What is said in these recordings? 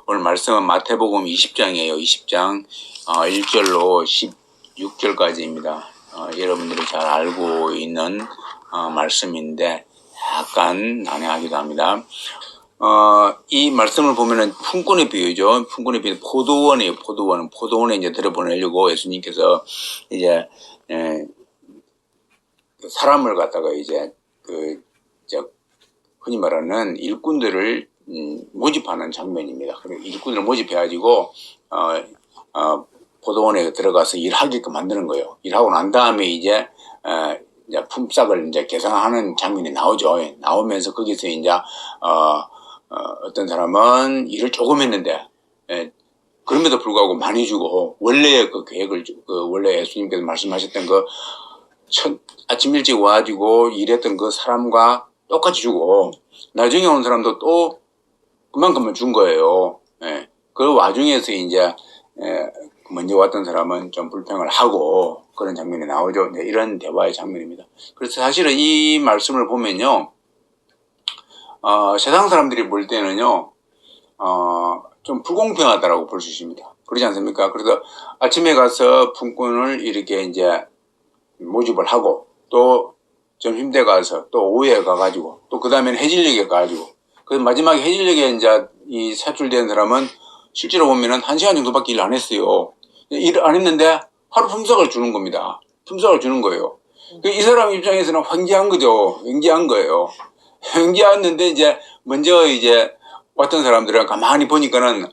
오늘 말씀은 마태복음 20장이에요. 20장 1절로 16절까지입니다. 여러분들이 잘 알고 있는 말씀인데 약간 난해하기도 합니다. 이 말씀을 보면은 품꾼의 비유죠. 품꾼의 비유, 포도원이에요. 포도원에 이제 들어보내려고 예수님께서 이제 사람을 갖다가 이제 흔히 말하는 일꾼들을 모집하는 장면입니다. 일꾼을 모집해가지고 포도원에 들어가서 일하게끔 만드는 거예요. 일하고 난 다음에 이제 품삯을 이제 계산하는 장면이 나오죠. 나오면서 거기서 이제 어떤 사람은 일을 조금 했는데 그럼에도 불구하고 많이 주고 원래의 그 계획을 원래 예수님께서 말씀하셨던 아침 일찍 와가지고 일했던 그 사람과 똑같이 주고 나중에 온 사람도 또 그만큼만 준 거예요. 그 와중에서 이제 먼저 왔던 사람은 좀 불평을 하고 그런 장면이 나오죠. 이런 대화의 장면입니다. 그래서 사실은 이 말씀을 보면요, 세상 사람들이 볼 때는요, 좀 불공평하다라고 볼 수 있습니다. 그렇지 않습니까? 그래서 아침에 가서 품꾼을 이렇게 이제 모집을 하고 또 점심때 가서 또 오후에 가가지고 또 그 다음에는 해질녘에 가가지고 그래서 마지막에 해질녘에 이제 이 사출된 사람은 실제로 보면은 1시간 정도밖에 일 안 했어요. 일을 안 했는데 하루 품삯을 주는 겁니다. 품삯을 주는 거예요. 이 사람 입장에서는 황기한 거죠. 황기한 거예요. 황기했는데 이제 먼저 이제 왔던 사람들은 가만히 보니까는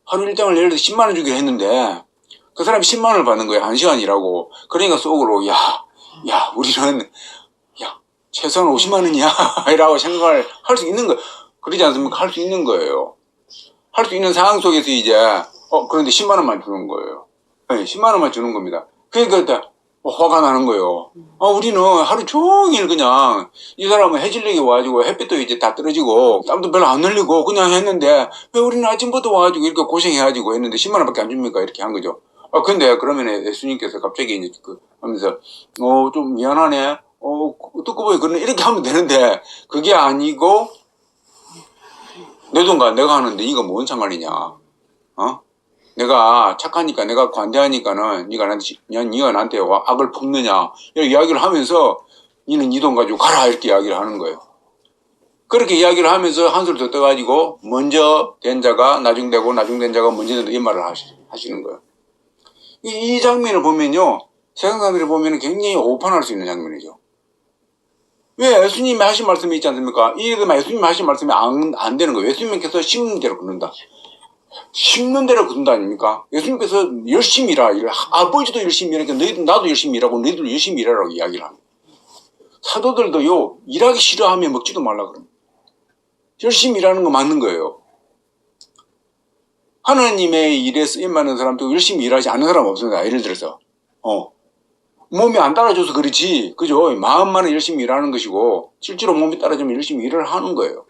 하루 일당을 예를 들어 10만 원 주기로 했는데 그 사람이 10만 원을 받는 거예요. 1시간 일하고. 그러니까 속으로 야 우리는 최소한 50만 원이야 라고 생각을 할 수 있는 거, 그러지 않습니까? 할 수 있는 거예요. 할 수 있는 상황 속에서 이제 그런데 10만 원만 주는 거예요. 10만 원만 주는 겁니다. 그러니까 화가 나는 거예요. 우리는 하루 종일 그냥 이 사람은 해질녘에 와가지고 햇빛도 이제 다 떨어지고 땀도 별로 안 흘리고 그냥 했는데 왜 우리는 아침부터 와가지고 이렇게 고생해가지고 했는데 10만 원밖에 안 줍니까? 이렇게 한 거죠. 근데 그러면 예수님께서 갑자기 이제 하면서 좀 미안하네. 듣고 보니 그런 이렇게 하면 되는데 그게 아니고 내 돈과 내가 하는데 이거 뭔 상관이냐? 내가 착하니까 내가 관대하니까는 네가 나한테 악을 품느냐 이렇게 이야기를 하면서 니는 네 돈 가지고 가라 이렇게 이야기를 하는 거예요. 그렇게 이야기를 하면서 한술 더 떠가지고 먼저 된 자가 나중되고 나중된 자가 먼저 된다 이 말을 하시는 거예요. 이 장면을 보면요, 세상 사람들이 보면 굉장히 오판할 수 있는 장면이죠. 왜 예수님이 하신 말씀이 있지 않습니까? 이래도 예수님이 하신 말씀이 안 되는 거예요. 예수님께서 심는 대로 긋는다. 심는 대로 긋는다 아닙니까? 예수님께서 열심히 일하라. 아버지도 열심히 일하니까 너희들 나도 열심히 일하고 너희들 열심히 일하라고 이야기를 합니다. 사도들도요, 일하기 싫어하면 먹지도 말라 그럽니다. 열심히 일하는 거 맞는 거예요. 하나님의 일에 쓰임받는 사람도 열심히 일하지 않는 사람 없습니다. 예를 들어서 몸이 안 따라줘서 그렇지, 그죠? 마음만은 열심히 일하는 것이고 실제로 몸이 따라주면 열심히 일을 하는 거예요.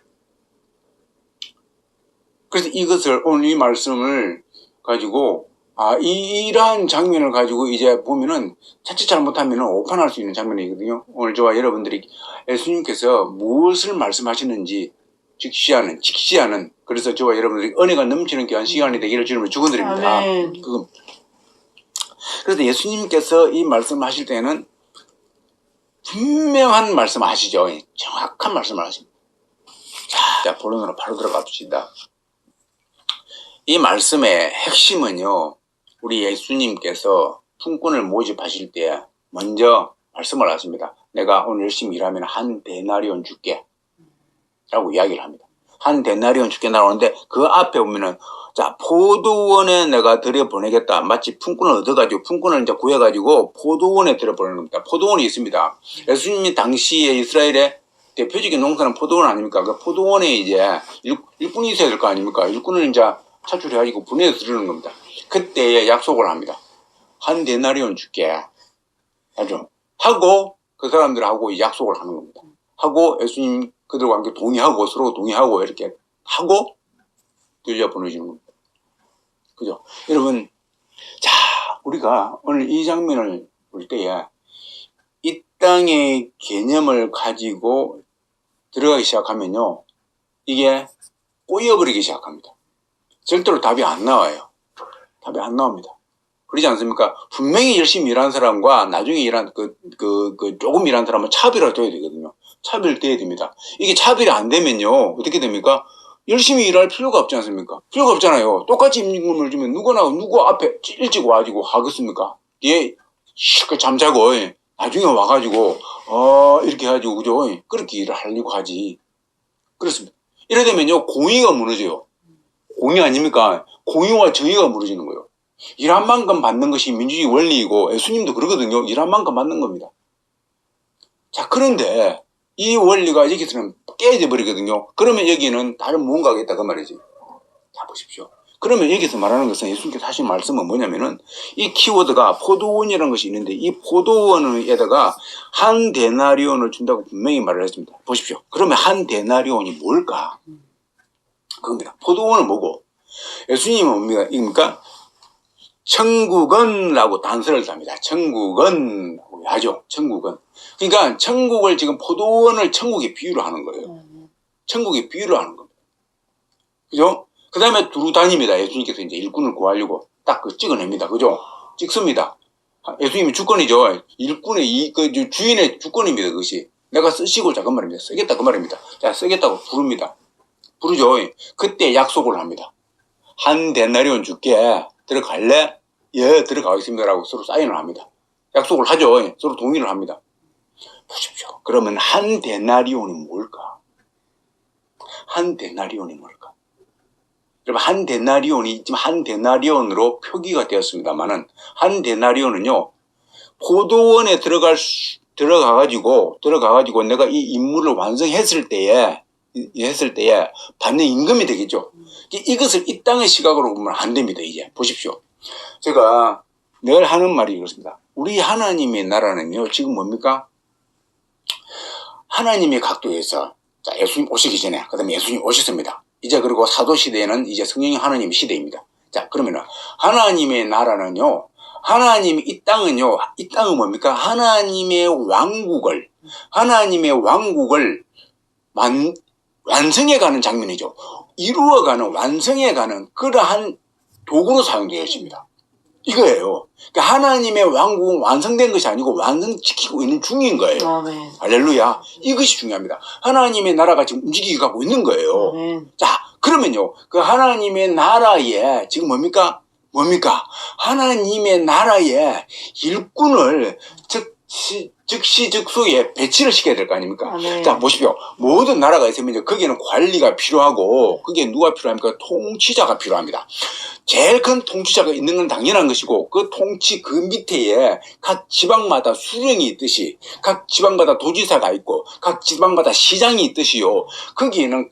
그래서 이것을 오늘 이 말씀을 가지고 이러한 장면을 가지고 이제 보면은 자칫 잘못하면은 오판할 수 있는 장면이거든요. 오늘 저와 여러분들이 예수님께서 무엇을 말씀하시는지 직시하는 그래서 저와 여러분들이 은혜가 넘치는 귀한 시간이 되기를 주님을 축원드립니다. 그래서 예수님께서 이 말씀을 하실 때는 분명한 말씀을 하시죠. 정확한 말씀을 하십니다. 자, 본론으로 바로 들어갑시다. 이 말씀의 핵심은요, 우리 예수님께서 품꾼을 모집하실 때 먼저 말씀을 하십니다. 내가 오늘 열심히 일하면 한 데나리온 줄게 라고 이야기를 합니다. 한 데나리온 줄게 나오는데 그 앞에 보면은 자, 포도원에 내가 들여보내겠다. 마치 품꾼을 얻어가지고 품꾼을 이제 구해가지고 포도원에 들여보내는 겁니다. 포도원이 있습니다. 예수님이 당시에 이스라엘의 대표적인 농사는 포도원 아닙니까? 그 포도원에 이제 일꾼이 있어야 될 거 아닙니까? 일꾼을 이제 차출해가지고 보내서 들으는 겁니다. 그때에 약속을 합니다. 한 데나리온 줄게. 아주 하고 그 사람들하고 약속을 하는 겁니다. 하고 예수님 그들과 함께 동의하고 서로 동의하고 이렇게 하고 들려보내주는 겁니다. 그죠? 여러분, 자, 우리가 오늘 이 장면을 볼 때에 이 땅의 개념을 가지고 들어가기 시작하면요, 이게 꼬여버리기 시작합니다. 절대로 답이 안 나와요. 답이 안 나옵니다. 그러지 않습니까? 분명히 열심히 일하는 사람과 나중에 일한 조금 일하는 사람은 차별을 둬야 되거든요. 차별돼야 됩니다. 이게 차별이 안 되면요, 어떻게 됩니까? 열심히 일할 필요가 없지 않습니까? 필요가 없잖아요. 똑같이 임금을 주면 누구 앞에 일찍 와가지고 하겠습니까? 뒤에 실컷 잠자고 나중에 와가지고 이렇게 해가지고 그죠? 그렇게 일을 하려고 하지. 그렇습니다. 이래 되면요, 공의가 무너져요. 공의 아닙니까? 공의와 정의가 무너지는 거예요. 일한 만큼 받는 것이 민주주의 원리이고 예수님도 그러거든요. 일한 만큼 받는 겁니다. 자, 그런데 이 원리가 여기서는 깨져 버리거든요. 그러면 여기는 다른 무언가가 있다 그 말이지. 자, 보십시오. 그러면 여기서 말하는 것은 예수님께서 하신 말씀은 뭐냐면은 이 키워드가 포도원이라는 것이 있는데 이 포도원에다가 한 데나리온을 준다고 분명히 말을 했습니다. 보십시오. 그러면 한 데나리온이 뭘까? 그겁니다. 포도원은 뭐고 예수님은 뭡니까? 이겁니까? 천국은라고 단서를 답니다. 천국은 하죠. 천국은. 그러니까 천국을 지금 포도원을 천국에 비유로 하는 거예요. 천국에 비유로 하는 겁니다. 그죠? 그 다음에 두루 다닙니다. 예수님께서 이제 일꾼을 구하려고 딱 찍어냅니다. 그죠? 찍습니다. 예수님이 주권이죠. 일꾼의 주인의 주권입니다. 그것이. 내가 쓰시고자 그 말입니다. 쓰겠다 그 말입니다. 자, 쓰겠다고 부릅니다. 부르죠. 그때 약속을 합니다. 한 데나리온 줄게. 들어갈래? 예, 들어가겠습니다라고 서로 사인을 합니다. 약속을 하죠. 서로 동의를 합니다. 보십시오. 그러면 한 데나리온이 뭘까? 한 데나리온이 뭘까? 여러분, 한 데나리온이 지금 한 데나리온으로 표기가 되었습니다만은 한 데나리온은요, 포도원에 들어가가지고 내가 이 임무를 완성했을 때에 받는 임금이 되겠죠. 이것을 이 땅의 시각으로 보면 안 됩니다. 이제 보십시오. 제가 늘 하는 말이 그렇습니다. 우리 하나님의 나라는요, 지금 뭡니까? 하나님의 각도에서, 자, 예수님 오시기 전에, 그 다음에 예수님 오셨습니다. 이제 그리고 사도시대는 이제 성령이 하나님의 시대입니다. 자, 그러면은, 하나님의 나라는요, 이 땅은 뭡니까? 하나님의 왕국을 완성해가는 장면이죠. 이루어가는, 완성해가는 그러한 도구로 사용되어 있습니다. 이거예요. 그러니까 하나님의 왕국은 완성된 것이 아니고 완성시키고 있는 중인 거예요. 아멘. 할렐루야. 이것이 중요합니다. 하나님의 나라가 지금 움직이고 있는 거예요. 아멘. 자, 그러면요. 그 하나님의 나라에 지금 뭡니까? 하나님의 나라에 일꾼을 즉시즉소에 배치를 시켜야 될 거 아닙니까? 아멘. 자, 보십시오. 모든 나라가 있으면 거기에는 관리가 필요하고, 그게 누가 필요합니까? 통치자가 필요합니다. 제일 큰 통치자가 있는 건 당연한 것이고, 그 밑에에 각 지방마다 수령이 있듯이, 각 지방마다 도지사가 있고, 각 지방마다 시장이 있듯이요. 거기에는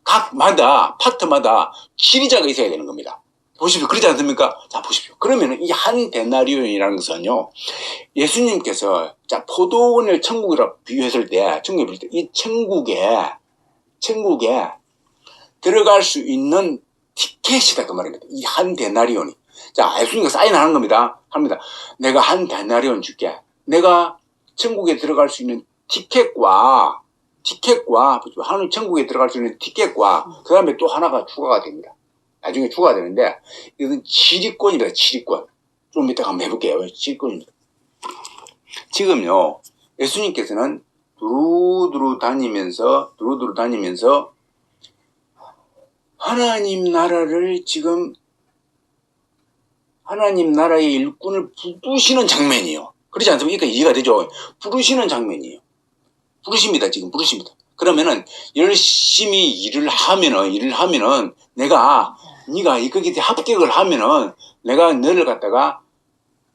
각마다, 파트마다 지리자가 있어야 되는 겁니다. 보십시오. 그렇지 않습니까? 자, 보십시오. 그러면 이 한 데나리온이라는 것은요, 예수님께서, 자, 포도원을 천국이라고 비유했을 때, 이 천국에 들어갈 수 있는 티켓이다. 그 말입니다. 이 한 데나리온이. 자, 예수님께서 사인하는 겁니다. 내가 한 데나리온 줄게. 내가 천국에 들어갈 수 있는 티켓과, 하늘 천국에 들어갈 수 있는 티켓과, 그 다음에 또 하나가 추가가 됩니다. 나중에 추가가 되는데, 이건 지리권입니다. 지리권. 좀 이따가 한번 해볼게요. 지리권입니다. 지금요, 예수님께서는 두루두루 다니면서, 하나님 나라의 일꾼을 부르시는 장면이에요. 그렇지 않습니까? 그러니까 이해가 되죠? 부르시는 장면이에요. 부르십니다. 지금 부르십니다. 그러면은 열심히 일을 하면은 네가 거기에 합격을 하면은 내가 너를 갖다가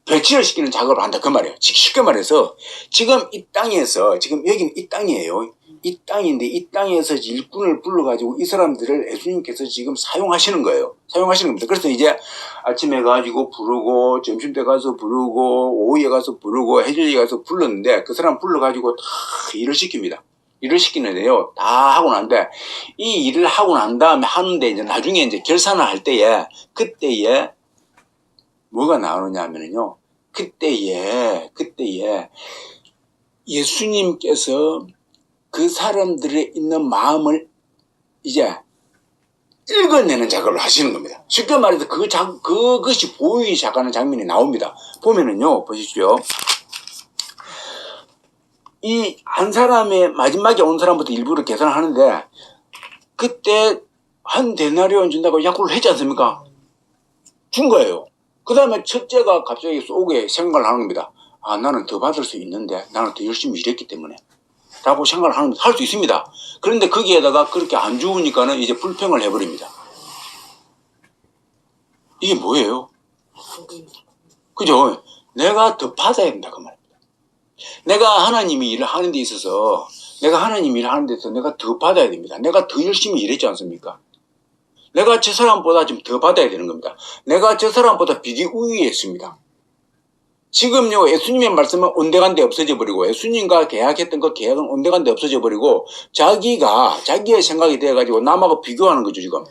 배치를 시키는 작업을 한다. 그 말이에요. 쉽게 말해서 지금 이 땅에서, 지금 여기는 이 땅이에요. 이 땅인데 이 땅에서 일꾼을 불러가지고 이 사람들을 예수님께서 지금 사용하시는 거예요. 사용하시는 겁니다. 그래서 이제 아침에 가지고 부르고, 점심때 가서 부르고, 오후에 가서 부르고, 해질녘에 가서 불렀는데 그 사람 불러가지고 다 일을 시킵니다. 일을 시키는데요. 다 하고 난데 이 일을 하고 난 다음에 하는데 이제 나중에 이제 결산을 할 때에 그때에 뭐가 나오느냐 하면은요. 그때에 예수님께서 그 사람들의 있는 마음을 이제 읽어내는 작업을 하시는 겁니다. 쉽게 말해서 그것이 보이기 시작하는 장면이 나옵니다. 보면은요, 보십시오. 이 한 사람의 마지막에 온 사람부터 일부를 계산을 하는데, 그때 한 데나리온 준다고 약속을 했지 않습니까? 준 거예요. 그 다음에 첫째가 갑자기 속에 생각을 하는 겁니다. 아, 나는 더 받을 수 있는데, 나는 더 열심히 일했기 때문에. 라고 생각을 할 수 있습니다. 그런데 거기에다가 그렇게 안 주우니까는 이제 불평을 해버립니다. 이게 뭐예요? 그죠? 내가 더 받아야 된다, 그 말입니다. 내가 하나님이 일을 하는 데 있어서, 내가 더 받아야 됩니다. 내가 더 열심히 일했지 않습니까? 내가 저 사람보다 좀 더 받아야 되는 겁니다. 내가 저 사람보다 비리 우위에 있습니다. 지금요, 예수님의 말씀은 온데간데 없어져 버리고, 예수님과 계약했던 그 계약은 온데간데 없어져 버리고, 자기의 생각이 돼가지고 남하고 비교하는 거죠, 지금.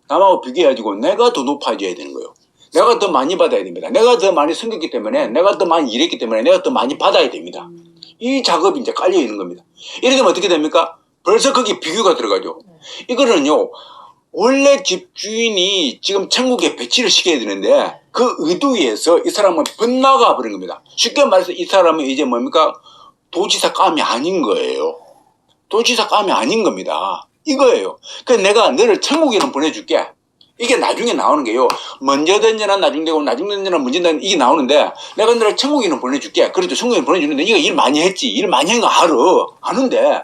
남하고 비교해가지고 내가 더 높아져야 되는 거예요. 내가 더 많이 받아야 됩니다. 내가 더 많이 섬겼기 때문에, 내가 더 많이 일했기 때문에 내가 더 많이 받아야 됩니다. 이 작업이 이제 깔려 있는 겁니다. 이렇게 되면 어떻게 됩니까? 벌써 거기 비교가 들어가죠. 이거는요, 원래 집주인이 지금 천국에 배치를 시켜야 되는데 그 의도에서 이 사람은 번나가 버린 겁니다. 쉽게 말해서 이 사람은 이제 뭡니까? 도지사감이 아닌 거예요. 도지사감이 아닌 겁니다. 이거예요. 그래서 내가 너를 천국에는 보내줄게. 이게 나중에 나오는 게요. 먼저 던져나 나중 되고 나중 던져나 먼저 던져나 이게 나오는데 내가 너를 천국에는 보내줄게. 그래도 천국에는 보내주는데 네가 일 많이 했지. 일 많이 한 거 알아. 아는데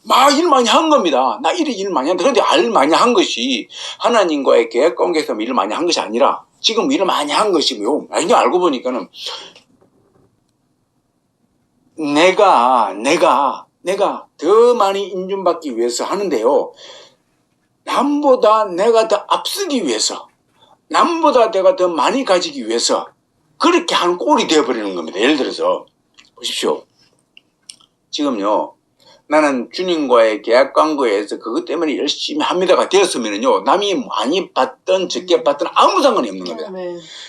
막 일 많이 한 겁니다. 나 일 많이 한다. 그런데 일 많이 한 것이 하나님과의 계획 관계에서 일을 많이 한 것이 아니라 지금 일을 많이 한 것이고요. 나중에 알고 보니까는 내가 더 많이 인정받기 위해서 하는데요. 남보다 내가 더 앞서기 위해서, 남보다 내가 더 많이 가지기 위해서 그렇게 하는 꼴이 되어버리는 겁니다. 예를 들어서 보십시오. 지금요. 나는 주님과의 계약 관계에서 그것 때문에 열심히 합니다가 되었으면요. 남이 많이 받든 적게 받든 아무 상관이 없는 겁니다.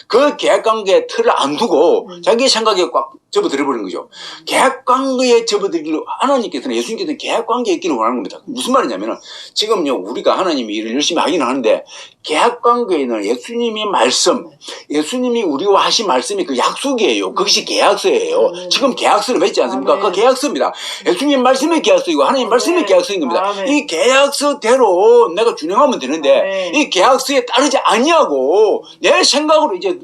그 계약 관계의 틀을 안 두고 자기 생각에 꽉 접어들어버리는 거죠. 계약 관계에 접어들기를 하나님께서는 예수님께서는 계약 관계에 있기를 원하는 겁니다. 무슨 말이냐면은 지금요. 우리가 하나님이 일을 열심히 하긴 하는데 계약 관계에는 예수님이 말씀, 예수님이 우리와 하신 말씀이 그 약속이에요. 그것이 계약서예요. 지금 계약서를 맺지 않습니까? 그 계약서입니다. 예수님 말씀의 계약서이고 하나님 말씀의 계약서인 겁니다. 이 계약서대로 내가 준행하면 되는데 이 계약서에 따르지 아니하고 내 생각으로 이제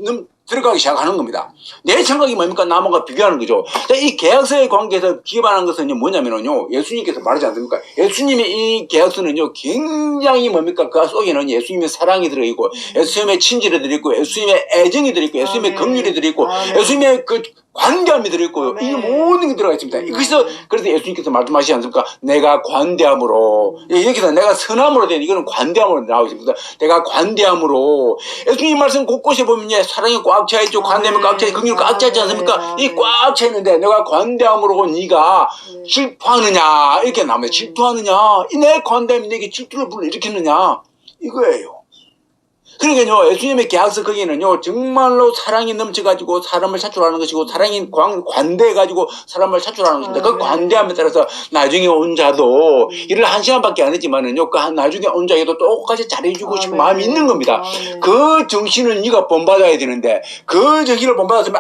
들어가기 시작하는 겁니다. 내 생각이 뭡니까? 남과 비교하는 거죠. 이 계약서의 관계에서 기반한 것은 뭐냐면요. 예수님께서 말하지 않습니까? 예수님의 이 계약서는요, 굉장히 뭡니까? 그 속에는 예수님의 사랑이 들어있고, 예수님의 친절이 들어있고, 예수님의 애정이 들어있고, 예수님의 긍휼이 들어있고, 예수님의 그 관대함이 들어있고, 이 모든 게 들어가 있습니다. 그래서 예수님께서 말씀하시지 않습니까? 내가 관대함으로, 여기서 내가 선함으로 된, 이거는 관대함으로 나오고 있습니다. 내가 관대함으로, 예수님 말씀 곳곳에 보면 사랑이 꽉 차있죠. 관대함이 꽉 차있고, 긍휼이 꽉 차있지 않습니까? 이 꽉 차있는데, 내가 관대함으로 네가 질투하느냐, 이렇게 나옵니다. 질투하느냐, 내 관대함이 내게 질투를 불러일으켰느냐, 이거예요. 그러니까요, 예수님의 계약서 거기는요, 정말로 사랑이 넘쳐가지고 사람을 차출하는 것이고, 사랑이 관대해가지고 사람을 차출하는 것입니다. 그 관대함에 따라서 나중에 온 자도 일을 1시간밖에 안 했지만은요, 그 나중에 온 자에도 똑같이 잘해주고 싶은 마음이 있는 겁니다. 그 정신을 네가 본받아야 되는데, 그 정신을 본받았으면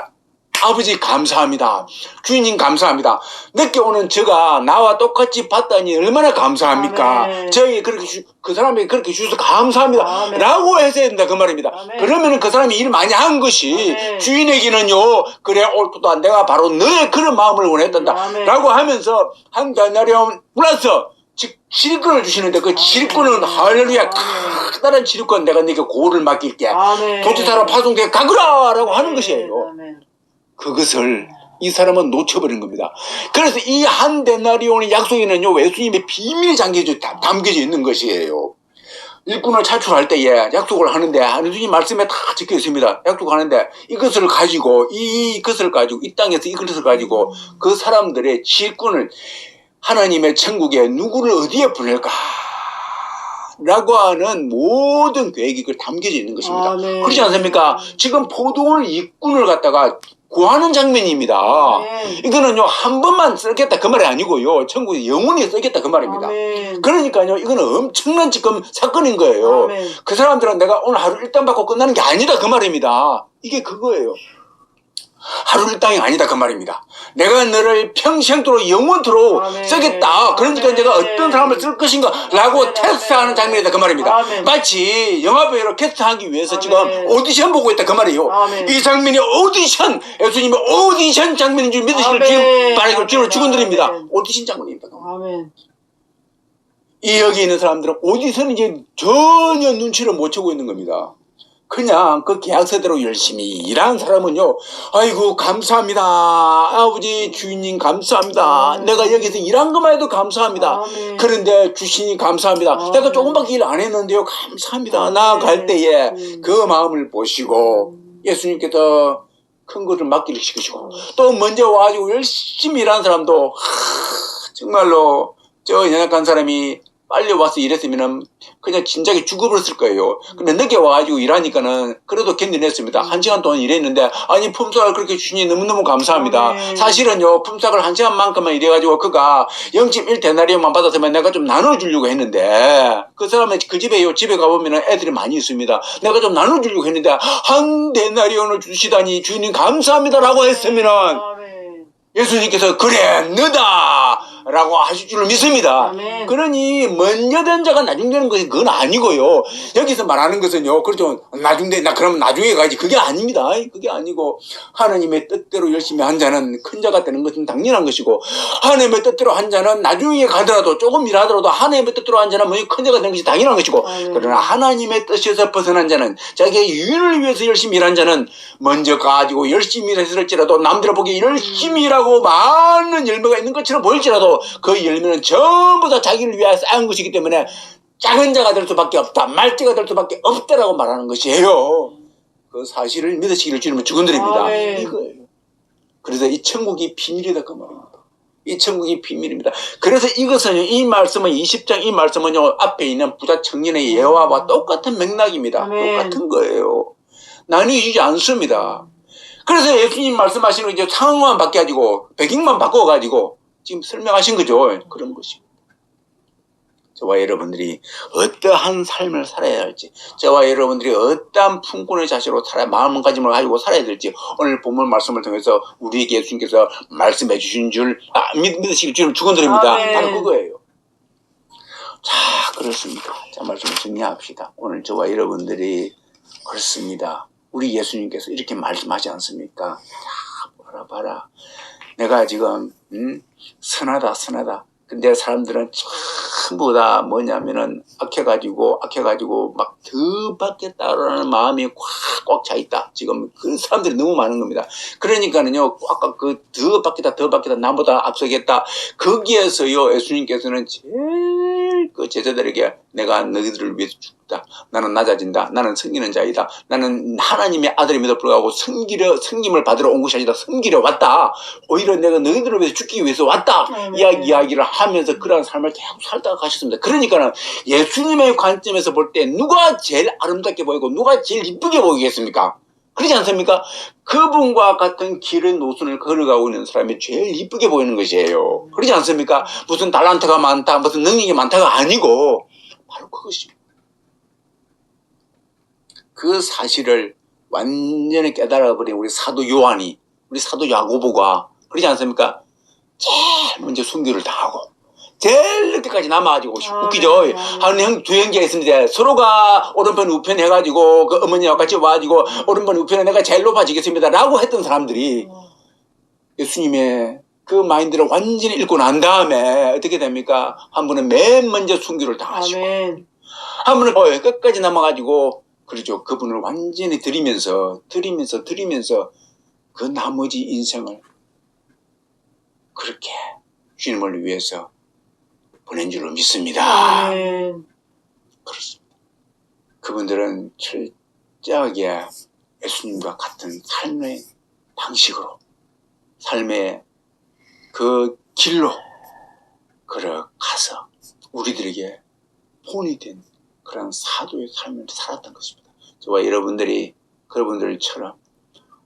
아버지 감사합니다. 주님 감사합니다. 늦게 오는 저가 나와 똑같이 봤다니 얼마나 감사합니까? 저희 그렇게 그 사람이 그렇게 주셔서 감사합니다. 라고 했어야 된다 그 말입니다. 그러면은 그 사람이 일 많이 한 것이 주인에게는요, 그래 옳다 내가 바로 너의 그런 마음을 원했단다 라고 하면서 한 데나리온 플러스 즉 지리권을 주시는데 그 지리권은 할렐루야 커다란 지리권 내가 네게 고를 맡길게 도지사로 파송되게 가거라 라고 하는 것이에요. 그것을 이 사람은 놓쳐버린 겁니다. 그래서 이 한 데나리온의 약속에는요, 예수님의 비밀이 담겨져 있는 것이에요. 일꾼을 차출할 때에 약속을 하는데, 예수님 말씀에 다 적혀 있습니다. 약속하는데, 이것을 가지고, 이 땅에서 이것을 가지고, 그 사람들의 일꾼을 하나님의 천국에 누구를 어디에 보낼까? 라고 하는 모든 계획이 담겨져 있는 것입니다. 그렇지 않습니까? 지금 포도원 일꾼을 갖다가 구하는 장면입니다. 이거는요, 한 번만 쓰겠다 그 말이 아니고요. 천국에 영원히 쓰겠다 그 말입니다. 그러니까요, 이거는 엄청난 지금 사건인 거예요. 그 사람들은 내가 오늘 하루 일당 받고 끝나는 게 아니다 그 말입니다. 이게 그거예요. 하루 일당이 아니다 그 말입니다. 내가 너를 평생토록 영원토록 쓰겠다. 그러니까 내가 어떤 사람을 쓸 것인가 라고 테스트하는 장면이다 그 말입니다. 마치 영화배우로 캐스팅하기 위해서 지금 오디션 보고 있다 그 말이에요. 이 장면이 오디션, 예수님의 오디션 장면인 줄 믿으시길 지금 바라기를 주로 축원드립니다. 오디션 장면입니다. 이 여기 있는 사람들은 오디션을 이제 전혀 눈치를 못 채고 있는 겁니다. 그냥 그 계약서대로 열심히 일하는 사람은요, 아이고 감사합니다 아버지 주인님 감사합니다, 내가 여기서 일한 것만 해도 감사합니다. 그런데 주신이 감사합니다, 내가 조금밖에 일 안 했는데요 감사합니다. 나아갈 때에 그 마음을 보시고 예수님께서 큰 것을 맡기를 시키시고, 또 먼저 와가지고 열심히 일하는 사람도 정말로 저 연약한 사람이 빨리 와서 일했으면은 그냥 진작에 죽어버렸을 거예요. 근데 늦게 와가지고 일하니까는 그래도 견뎌냈습니다. 1시간 동안 일했는데, 아니 품삯을 그렇게 주시니 너무너무 감사합니다. 사실은요, 품삯을 1시간만큼만 일해가지고 그가 0.1데나리온만 받았으면 내가 좀 나눠주려고 했는데, 그 사람은 그 집에요, 집에 가보면은 애들이 많이 있습니다. 내가 좀 나눠주려고 했는데 한 데나리온을 주시다니 주님 감사합니다라고 했으면은 예수님께서 그래 너다 라고 하실 줄을 믿습니다. 그러니 먼저 된 자가 나중 되는 것이 그건 아니고요. 여기서 말하는 것은요, 그렇죠, 나중에 나 그러면 나중에 가야지, 그게 아닙니다. 그게 아니고 하나님의 뜻대로 열심히 한 자는 큰 자가 되는 것은 당연한 것이고, 하나님의 뜻대로 한 자는 나중에 가더라도 조금 일하더라도 하나님의 뜻대로 한 자는 큰 자가 되는 것이 당연한 것이고, 그러나 하나님의 뜻에서 벗어난 자는, 자기의 유익을 위해서 열심히 일한 자는 먼저 가지고 열심히 일했을지라도 남들 보기에 열심히 일하고 많은 열매가 있는 것처럼 보일지라도 그 열매는 전부 다 자기를 위하여 쌓은 것이기 때문에 작은 자가 될 수밖에 없다, 말지가 될 수밖에 없다라고 말하는 것이에요. 그 사실을 믿으시기를 주님은 축원드립니다. 이거예요. 그래서 이 천국이 비밀이다 그 말입니다. 이 천국이 비밀입니다. 그래서 이것은요, 이 말씀은 20장 이 말씀은요, 앞에 있는 부자 청년의 예화와 똑같은 맥락입니다. 똑같은 거예요. 나뉘어지지 않습니다. 그래서 예수님 말씀하시는 이제 상황만 바뀌어가지고 배경만 바꿔가지고 지금 설명하신 거죠. 그런 것입니다. 저와 여러분들이 어떠한 삶을 살아야 할지, 저와 여러분들이 어떠한 품꾼의 자세로 마음가짐을 가지고 살아야 될지 오늘 본문 말씀을 통해서 우리에게 예수님께서 말씀해 주신 줄 믿으시길 주님 축원드립니다. 바로 그거예요. 자, 그렇습니다. 자, 말씀을 정리합시다. 오늘 저와 여러분들이 그렇습니다. 우리 예수님께서 이렇게 말씀하지 않습니까? 자, 봐라. 내가 지금 선하다. 근데 사람들은 전부 다 뭐냐면은 악해가지고 막 더 받겠다라는 마음이 꽉 차 있다. 지금 그 사람들이 너무 많은 겁니다. 그러니까는요, 아까 그 더 받겠다 나보다 앞서겠다. 거기에서요, 예수님께서는 제일 그 제자들에게 내가 너희들을 위해서 죽다, 나는 낮아진다, 나는 섬기는 자이다, 나는 하나님의 아들임에도 불구하고 섬김을 받으러 온 것이 아니다, 섬기려 왔다, 오히려 내가 너희들을 위해서 죽기 위해서 왔다, 이야기를 하면서 그런 삶을 계속 살다가 가셨습니다. 그러니까는 예수님의 관점에서 볼 때 누가 제일 아름답게 보이고 누가 제일 이쁘게 보이겠습니까? 그렇지 않습니까? 그분과 같은 길의 노선을 걸어가고 있는 사람이 제일 이쁘게 보이는 것이에요. 그렇지 않습니까? 무슨 달란트가 많다, 무슨 능력이 많다가 아니고 바로 그것입니다. 그 사실을 완전히 깨달아버린 우리 사도 요한이, 우리 사도 야고보가, 그렇지 않습니까? 제일 먼저 순교를 당하고 제일 늦게까지 남아가지고, 웃기죠? 한 두 형제가 있습니다. 서로가 오른편 우편 해가지고 그 어머니와 같이 와가지고 오른편 우편에 내가 제일 높아지겠습니다 라고 했던 사람들이 예수님의 그 마인드를 완전히 읽고 난 다음에 어떻게 됩니까? 한 분은 맨 먼저 순교를 당하시고, 한 분은 끝까지 남아가지고, 그렇죠, 그분을 완전히 들이면서 그 나머지 인생을 그렇게 주님을 위해서 보낸 줄로 믿습니다. 그렇습니다. 그분들은 철저하게 예수님과 같은 삶의 방식으로, 삶의 그 길로 걸어가서 우리들에게 본이 된 그런 사도의 삶을 살았던 것입니다. 저와 여러분들이 그분들처럼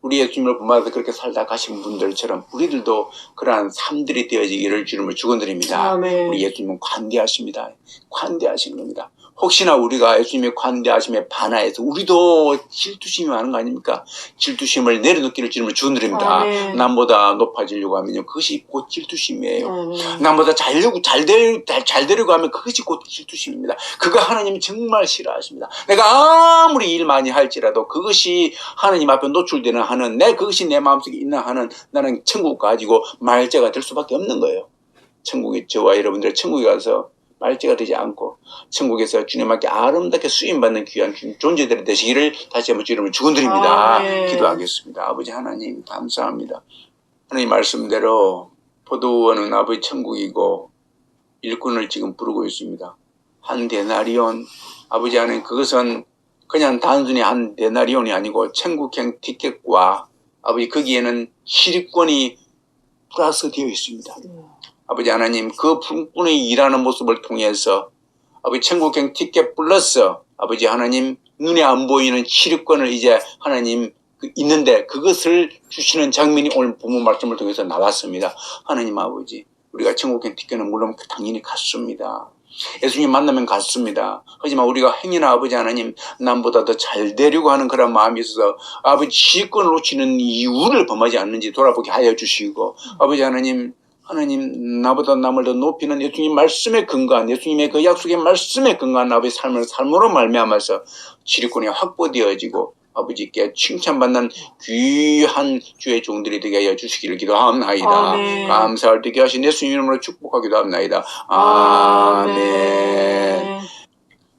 우리 예수님을 본받아서 그렇게 살다 가신 분들처럼 우리들도 그러한 삶들이 되어지기를 주님을 축원드립니다. 우리 예수님은 관대하십니다. 관대하신 겁니다. 혹시나 우리가 예수님의 관대하심에 반하여서 우리도 질투심이 많은 거 아닙니까? 질투심을 내려놓기를 주님을 축원드립니다. 남보다 높아지려고 하면요, 그것이 곧 질투심이에요. 남보다 잘 되려고 하면 그것이 곧 질투심입니다. 그거 하나님이 정말 싫어하십니다. 내가 아무리 일 많이 할지라도 그것이 하나님 앞에 노출되는 하는 그것이 내 마음속에 있는 하는 나는 천국 가지고 말제가 될 수밖에 없는 거예요. 천국에 저와 여러분들 천국에 가서 말제가 되지 않고 천국에서 주님께 아름답게 쓰임받는 귀한 존재들이 되시기를 다시 한번 주님을 축원드립니다. 기도하겠습니다. 아버지 하나님 감사합니다. 하나님 말씀대로 포도원은 아버지 천국이고 일꾼을 지금 부르고 있습니다. 한 데나리온, 아버지 하나님 그것은 그냥 단순히 한 데나리온이 아니고 천국행 티켓과 아버지 거기에는 시리권이 플러스 되어 있습니다. 아버지 하나님 그 분의 일하는 모습을 통해서 아버지 천국행 티켓 플러스 아버지 하나님 눈에 안 보이는 시리권을 이제 하나님 있는데 그것을 주시는 장면이 오늘 본문 말씀을 통해서 나왔습니다. 하나님 아버지 우리가 천국행 티켓은 물론 당연히 갔습니다. 예수님 만나면 갔습니다. 하지만 우리가 행여나 아버지 하나님 남보다 더 잘 되려고 하는 그런 마음이 있어서 아버지 시권을 놓치는 이유를 범하지 않는지 돌아보게 하여 주시고 아버지 하나님 나보다 남을 더 높이는 예수님 말씀에 근거한 예수님의 그 약속의 말씀에 근거한 아버지 삶으로 말미암아서 지리권이 확보되어지고 아버지께 칭찬받는 귀한 주의 종들이 되게 하여 주시기를 기도하옵나이다. 감사할 때게 하신 예수님 이름으로 축복하기도 합나이다. 아멘.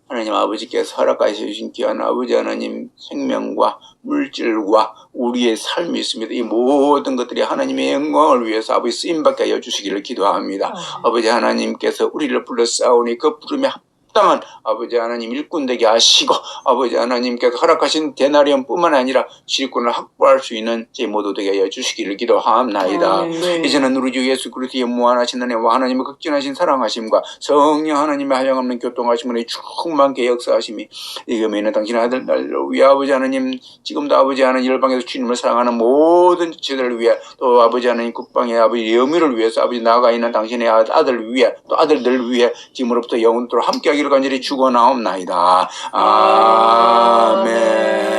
하나님 아버지께서 허락하여 주신 귀한 아버지 하나님 생명과 물질과 우리의 삶이 있습니다. 이 모든 것들이 하나님의 영광을 위해서 아버지 쓰임받게 하여 주시기를 기도합니다. 아버지 하나님께서 우리를 불러 싸우니 그 부름에 합당한 아버지 하나님 일꾼 되게 하시고 아버지 하나님께서 허락하신 데나리온 뿐만 아니라 지리권을 확보할 수 있는 제 모두 되게 하여 주시기를 기도하옵나이다. 이제는 우리 주 예수 그리스도의 무한하신 은혜와 하나님의 극진하신 사랑하심과 성령 하나님의 한량없는 교통하심으로 충만케 역사하심이 이금에 있는 당신의 아들 날로 위해 아버지 하나님 지금도 아버지 하나님 열방에서 주님을 사랑하는 모든 지체들을 위해 또 아버지 하나님 국방의 아버지 영미를 위해서 아버지 나아가 있는 당신의 아들 위해 또 아들들 위해 지금으로부터 영원토록 함께하기를 간절히 축원하옵나이다. 아멘.